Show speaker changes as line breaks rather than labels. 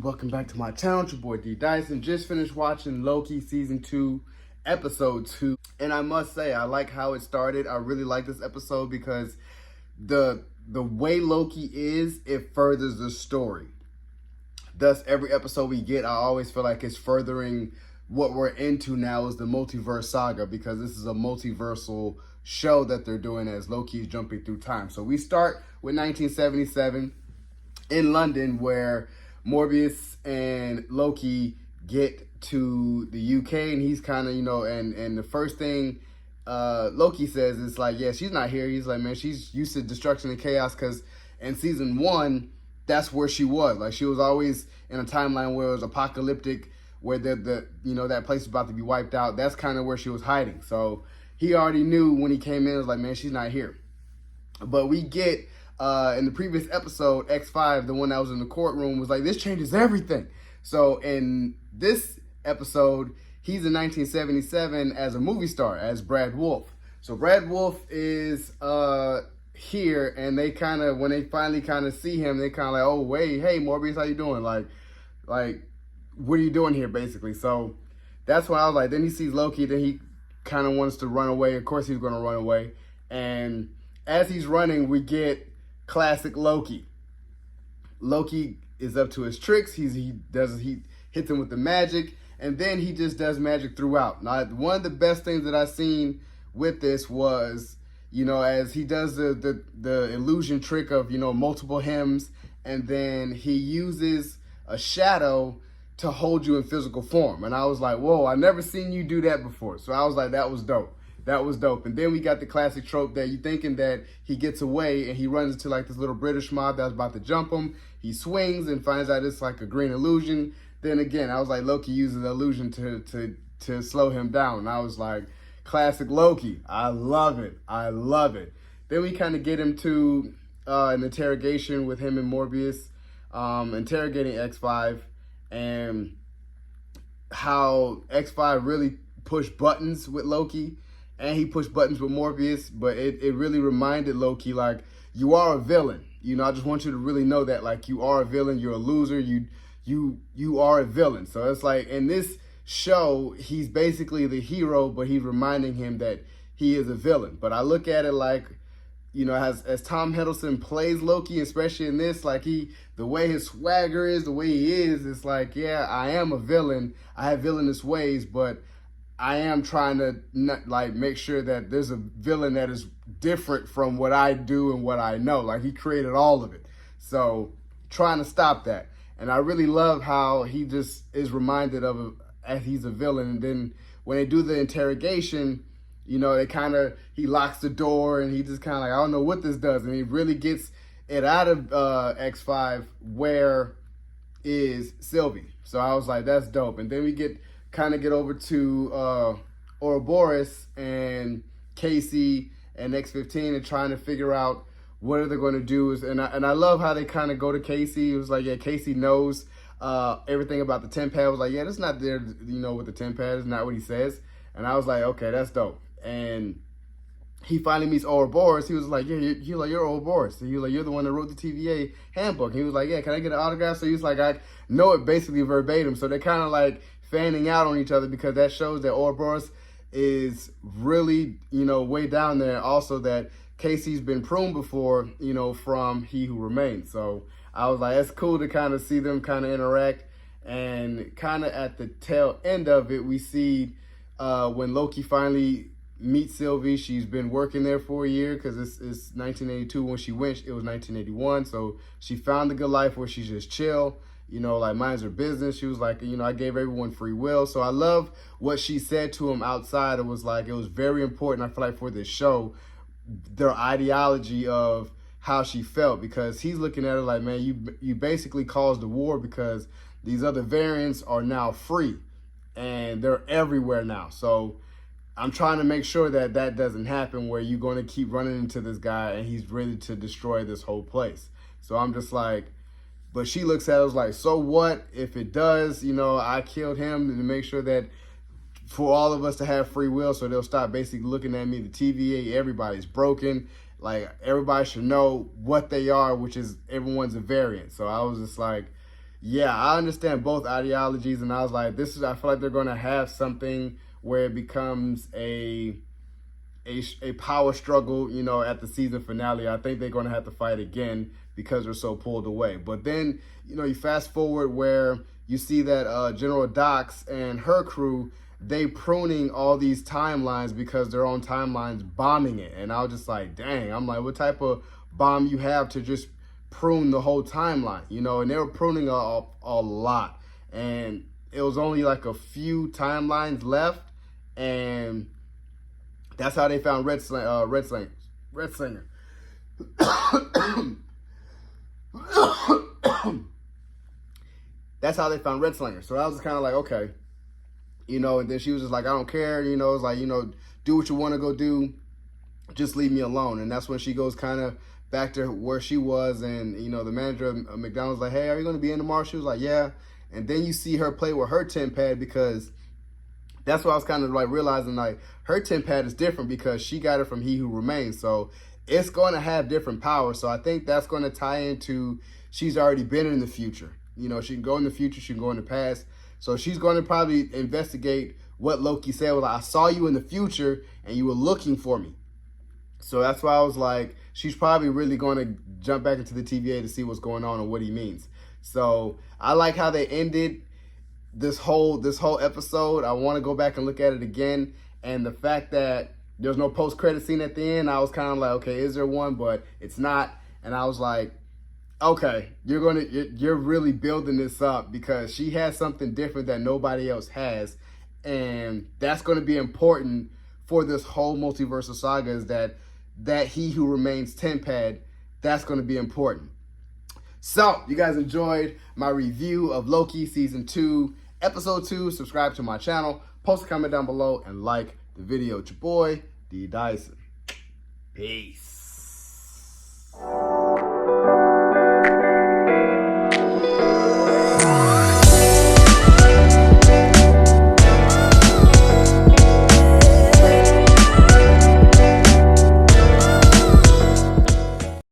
welcome back to my channel. It's your boy D Dyson. Just finished watching Loki season 2, episode 2, and I must say I like how it started. I really like this episode because the way Loki is, it furthers the story. Thus, every episode we get, I always feel like it's furthering what we're into now is the multiverse saga, because this is a multiversal show that they're doing as Loki's jumping through time. So we start with 1977 in London, where Mobius and Loki get to the UK, and he's kind of, and the first thing Loki says is like, yeah, she's not here. He's like, man, she's used to destruction and chaos, because in season 1, that's where she was. Like, she was always in a timeline where it was apocalyptic, where that place was about to be wiped out. That's kind of where she was hiding. So he already knew when he came in. It was like, man, she's not here. But we get in the previous episode, X5, the one that was in the courtroom, was like, this changes everything. So in this episode, he's in 1977 as a movie star, as Brad Wolf. So Brad Wolf is here, and they kind of, when they finally kind of see him, they kind of like, oh, wait, hey, Morbius, how you doing? Like, what are you doing here, basically? So that's why I was like, then he sees Loki, then he kind of wants to run away. Of course he's going to run away. And as he's running, we get classic Loki. Loki is up to his tricks. He hits him with the magic, and then he just does magic throughout. Now, one of the best things that I've seen with this was, as he does the illusion trick of, multiple hymns, and then he uses a shadow to hold you in physical form. And I was like, whoa, I never seen you do that before. So I was like, that was dope. That was dope. And then we got the classic trope that you thinking that he gets away, and he runs into like this little British mob that was about to jump him. He swings and finds out it's like a green illusion. Then again, I was like, Loki uses the illusion to slow him down. And I was like, classic Loki. I love it. I love it. Then we kind of get him to an interrogation with him and Mobius, interrogating X5, and how X5 really pushed buttons with Loki. And he pushed buttons with Morbius, but it really reminded Loki, like, you are a villain. I just want you to really know that, like, you are a villain. You're a loser. You are a villain. So it's like, in this show, he's basically the hero, but he's reminding him that he is a villain. But I look at it like, as Tom Hiddleston plays Loki, especially in this, like, the way his swagger is, the way he is, it's like, yeah, I am a villain. I have villainous ways, but I am trying to make sure that there's a villain that is different from what I do and what I know. Like, he created all of it. So trying to stop that. And I really love how he just is reminded of it as he's a villain. And then when they do the interrogation, he locks the door, and he just kind of like, I don't know what this does. And he really gets it out of X5, where is Sylvie. So I was like, that's dope. And then we get over to Ouroboros and Casey and X-15, and trying to figure out what are they going to do. And I love how they kind of go to Casey. It was like, yeah, Casey knows everything about the 10 pad. I was like, yeah, that's not there, with the 10 pad. It's not what he says. And I was like, okay, that's dope. And he finally meets Ouroboros. He was like, yeah, you're Ouroboros. And he was like, you're the one that wrote the TVA handbook. And he was like, yeah, can I get an autograph? So he was like, I know it basically verbatim. So they're kind of like fanning out on each other, because that shows that Ouroboros is really, way down there. Also that Casey's been pruned before, from He Who Remains. So I was like, that's cool to kind of see them kind of interact. And kind of at the tail end of it, we see when Loki finally meets Sylvie. She's been working there for a year, because it's 1982 when she went. It was 1981. So she found the good life where she's just chill. Like, minds her business. She was like, I gave everyone free will. So I love what she said to him outside. It was like, it was very important, I feel like, for this show, their ideology of how she felt, because he's looking at her like, man, you basically caused the war, because these other variants are now free and they're everywhere now. So I'm trying to make sure that that doesn't happen, where you're going to keep running into this guy and he's ready to destroy this whole place. So I'm just like, but she looks at us like, so what if it does? I killed him to make sure that for all of us to have free will, so they'll stop basically looking at me. The TVA, everybody's broken. Like, everybody should know what they are, which is everyone's a variant. So I was just like, yeah, I understand both ideologies, and I was like, I feel like they're going to have something where it becomes a power struggle, you know, at the season finale. I think they're going to have to fight again because they're so pulled away. But then, you know, you fast forward where you see that General Dox and her crew, they pruning all these timelines because their own timelines bombing it. And I was just like, dang, I'm like, what type of bomb you have to just prune the whole timeline, you know? And they were pruning a lot. And it was only like a few timelines left. And that's how they found Red Slinger. That's how they found Red Slinger. So I was kind of like, okay, you know. And then she was just like, I don't care, you know. It's like, you know, do what you want to go do, just leave me alone. And that's when she goes kind of back to where she was. And you know, the manager of McDonald's like, hey, are you going to be in tomorrow? She was like, yeah. And then you see her play with her 10 pad, because that's what I was kind of like realizing, like, her 10 pad is different because she got it from He Who Remains. So it's going to have different powers. So I think that's going to tie into, she's already been in the future. You know, she can go in the future, she can go in the past. So she's going to probably investigate what Loki said. Was like, I saw you in the future and you were looking for me. So that's why I was like, she's probably really going to jump back into the TVA to see what's going on and what he means. So I like how they ended this whole episode. I want to go back and look at it again. And the fact that there's no post-credit scene at the end, I was kind of like, okay, is there one? But it's not. And I was like, okay, you're really building this up, because she has something different that nobody else has. And that's going to be important for this whole multiverse of saga, is that He Who Remains 10 pad, that's going to be important. So, you guys enjoyed my review of Loki Season 2, Episode 2. Subscribe to my channel, post a comment down below, and like the video. It's your boy, D. Dyson. Peace.